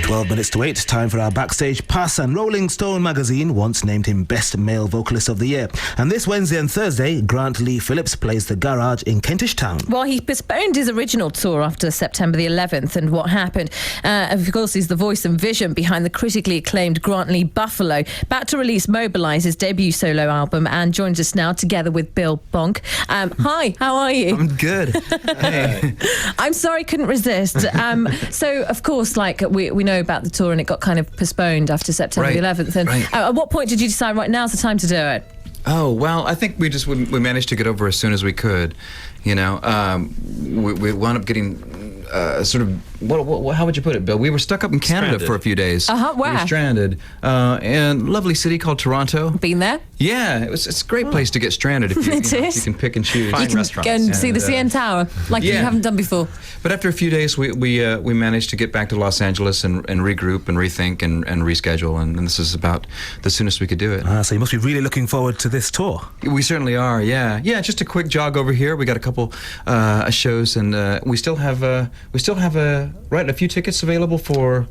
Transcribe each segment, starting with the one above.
12 minutes to 8, time for our Backstage Pass, and Rolling Stone magazine once named him Best Male Vocalist of the Year. And this Wednesday and Thursday, Grant Lee Phillips plays the Garage in Kentish Town. Well, he postponed his original tour after September the 11th, and what happened, of course, he's the voice and vision behind the critically acclaimed Grant Lee Buffalo, about to release Mobilise, his debut solo album, and joins us now together with Bill Bonk. Hi, how are you? I'm good. Hey. I'm sorry, couldn't resist. So, of course, like we know about the tour, and it got kind of postponed after September the 11th. And at what point did you decide, right, now's the time to do it? Oh, well, I think we managed to get over as soon as we could. You know, we wound up getting sort of, how would you put it, Bill? We were stuck up in Canada for a few days. Where? We were stranded in a lovely city called Toronto. Been there? Yeah, it's a great place to get stranded if you can pick and choose. Fine you can restaurants. go and see the CN Tower like you haven't done before. But after a few days, we managed to get back to Los Angeles and regroup and rethink and reschedule, and this is about the soonest we could do it. So you must be really looking forward to this tour. We certainly are, yeah. Just a quick jog over here. We got a couple shows, and we still have a few tickets available for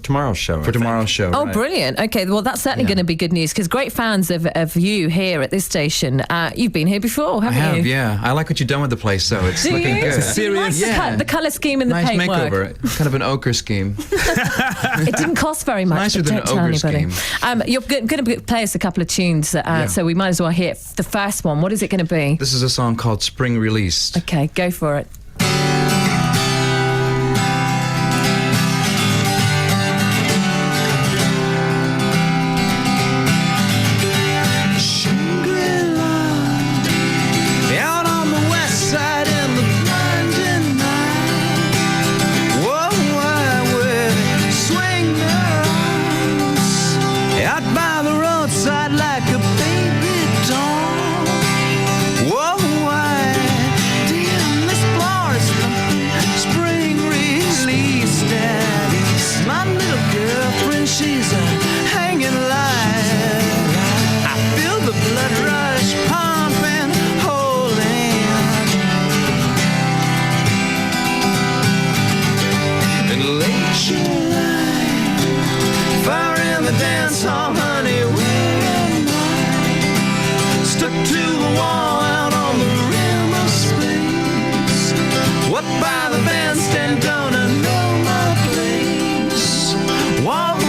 tomorrow's show. For tomorrow's show. Oh, right. brilliant. Okay, well, that's certainly going to be good news, because great fans of you here at this station. You've been here before, haven't you? Yeah. I like what you've done with the place, though. It's looking good. It's serious. The colour scheme and the nice paintwork. makeover. Kind of an ochre scheme. It didn't cost very much. Nicer than don't an tell ogre anybody. scheme. You're going to play us a couple of tunes, so we might as well hear the first one. What is it going to be? This is a song called Spring Released. Okay, go for it. She's hanging light. I feel the blood rush pumping, holding. In late July, fire in the dance hall, honey, where am I? Stuck to the wall out on the rim of space. What by the bandstand, don't I know my place? Walk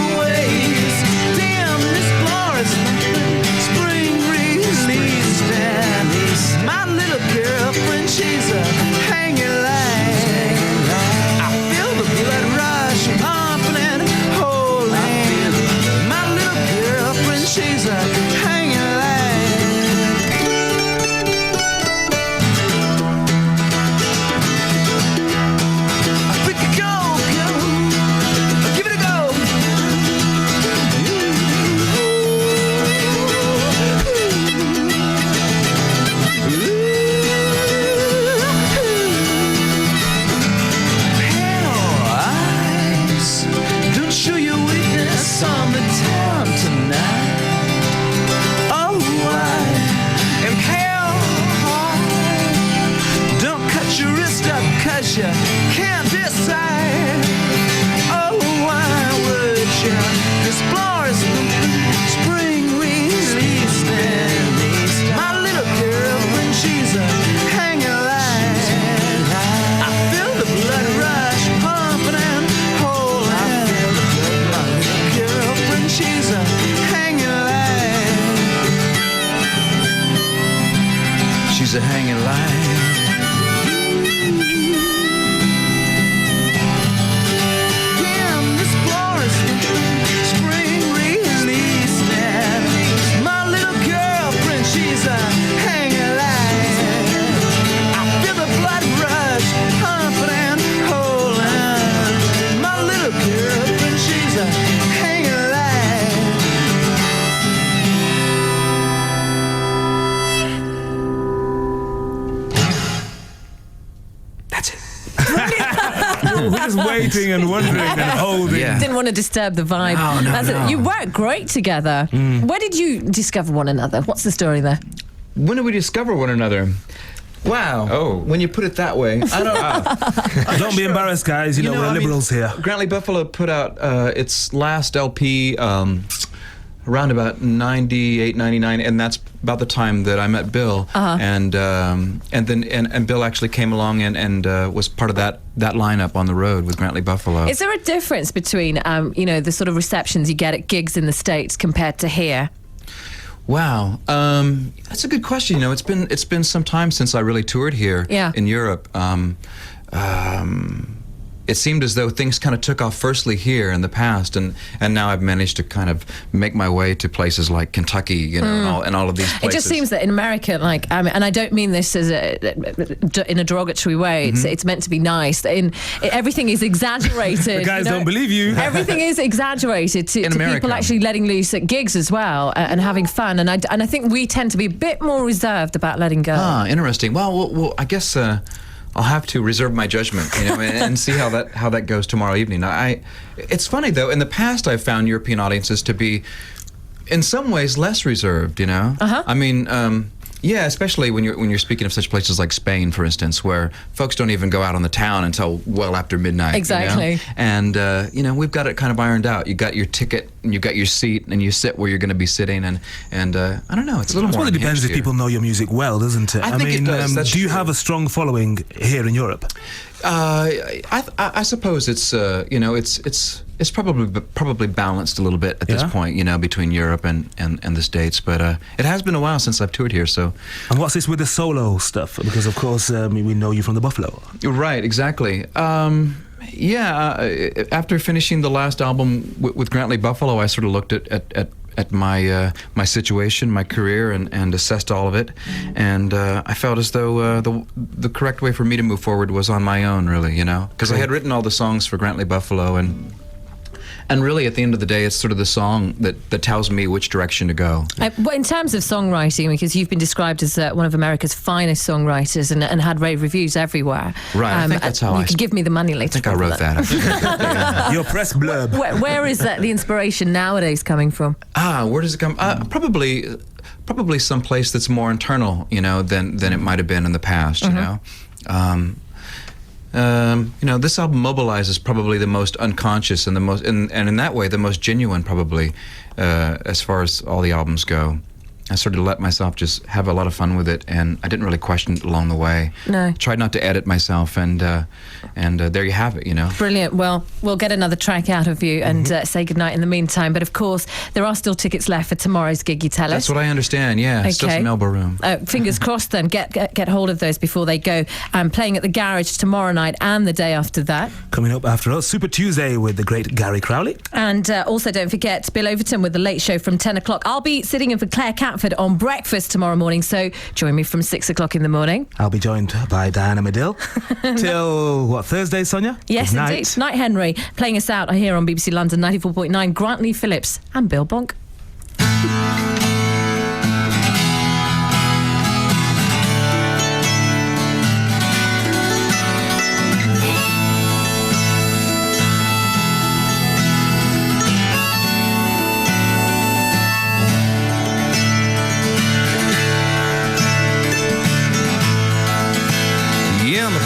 she's a hanging light. I feel the blood rush pumping and holding. My little girlfriend, she's a hanging light. I pick a go, give it a go. On the town tonight. Oh, I am hell. Don't cut your wrist up 'cause you can't decide. Oh, why would you explore the spring release? My little girlfriend, she's a hanging light. I feel the blood rush pumping and holding. She's a hanging light. She's a hanging light. Damn, this glorious spring release now. My little girlfriend, she's a hanging light. I feel the blood rush pumping and holding. My little girlfriend, she's a hanging light. We're just waiting and wondering and holding. Didn't want to disturb the vibe. No. You work great together. Where did you discover one another? What's the story there? When did we discover one another? Wow. Oh. When you put it that way, I don't. Don't be embarrassed, guys. You know, we're I mean, liberals here. Grantley Buffalo put out its last LP around about 98, 99, and that's about the time that I met Bill. And then Bill actually came along and was part of that lineup on the road with Grantley Buffalo. Is there a difference between, the sort of receptions you get at gigs in the States compared to here? Wow, that's a good question. You know, it's been some time since I really toured here in Europe. It seemed as though things kind of took off firstly here in the past, and now I've managed to kind of make my way to places like Kentucky, you know, and all of these places. It just seems that in America, like, and I don't mean this as in a derogatory way. It's meant to be nice. Everything is exaggerated. The guys don't believe you. Everything is exaggerated to people actually letting loose at gigs as well and having fun. And I think we tend to be a bit more reserved about letting go. Ah, interesting. Well, I guess. I'll have to reserve my judgment, you know, and see how that goes tomorrow evening. It's funny though. In the past, I've found European audiences to be, in some ways, less reserved. You know, I mean, yeah, especially when you're speaking of such places like Spain, for instance, where folks don't even go out on the town until well after midnight. Exactly. You know? And we've got it kind of ironed out. You got your ticket and you got your seat, and you sit where you're going to be sitting. And I don't know. It's a little more. Well, it depends if people know your music well, doesn't it? I think it does. That's do you true. have a strong following here in Europe? I suppose it's it's probably balanced a little bit at this point, you know, between Europe and the States. But it has been a while since I've toured here, so. And what's this with the solo stuff? Because of course we know you from the Buffalo. Right, exactly. After finishing the last album with Grantley Buffalo, I sort of looked at my my situation, my career, and assessed all of it, and I felt as though the correct way for me to move forward was on my own, really, you know, because I had written all the songs for Grantley Buffalo, and really, at the end of the day, it's sort of the song that tells me which direction to go. In terms of songwriting, because you've been described as one of America's finest songwriters and had rave reviews everywhere. Right, I think that's how you can give me the money later. I think I wrote that. Your press blurb. Where is the inspiration nowadays coming from? Where does it come? Probably some place that's more internal, you know, than it might have been in the past, you know. You know, this album mobilizes probably the most unconscious and the most, and in that way, the most genuine, probably, as far as all the albums go. I sort of let myself just have a lot of fun with it, and I didn't really question it along the way. No. Tried not to edit myself, and there you have it, you know. Brilliant. Well, we'll get another track out of you and say goodnight in the meantime. But of course, there are still tickets left for tomorrow's gig, you tell us. That's what I understand, yeah. Okay. Still some elbow room. Fingers crossed then. Get hold of those before they go. Playing at the Garage tomorrow night and the day after that. Coming up after us, Super Tuesday with the great Gary Crowley. And also don't forget Bill Overton with The Late Show from 10 o'clock. I'll be sitting in for Claire Catford on breakfast tomorrow morning, so join me from 6 o'clock in the morning. I'll be joined by Diana Medill till, what, Thursday, Sonia? Yes, Good night. indeed. Night Henry playing us out here on BBC London 94.9. Grantley Phillips and Bill Bonk.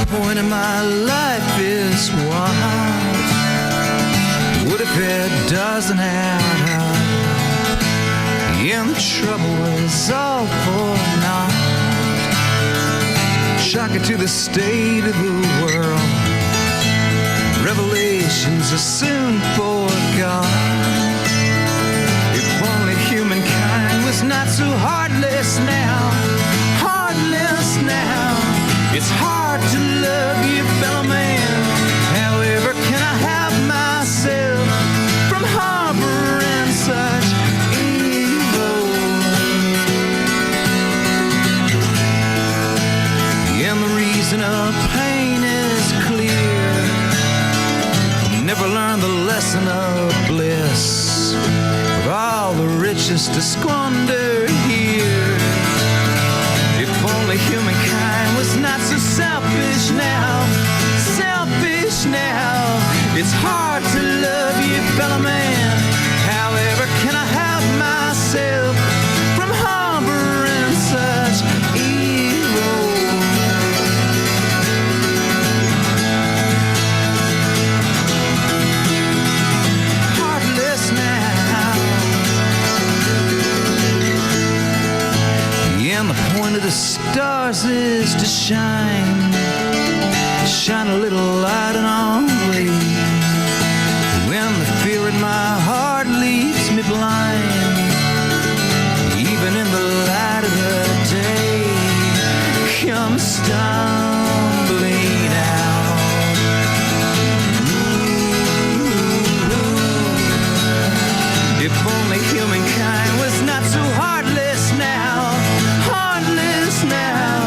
Point in my life is wild. What if it doesn't add up? And the trouble is all for naught. Shock it to the state of the world. Revelations are soon forgone. If only humankind was not so heartless now. Heartless now. It's hard to love you, fellow man. However, can I have myself from harboring such evil? And the reason of pain is clear. Never learned the lesson of bliss. With all the riches to squander here. If only humankind was not so selfish now. Selfish now. It's hard to love you, fellow man. However, can I have myself from harboring such evil? shine, shine a little light on our way. When the fear in my heart leaves me blind, even in the light of the day, come stumbling out. If only humankind was not so heartless now, heartless now.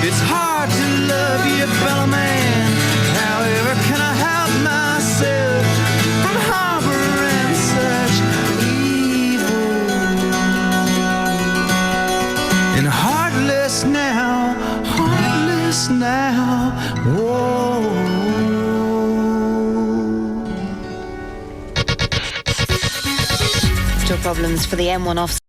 It's hard to love your fellow man. However, can I help myself from harboring such evil? And heartless now, heartless now. Whoa. Problems for the M1 off.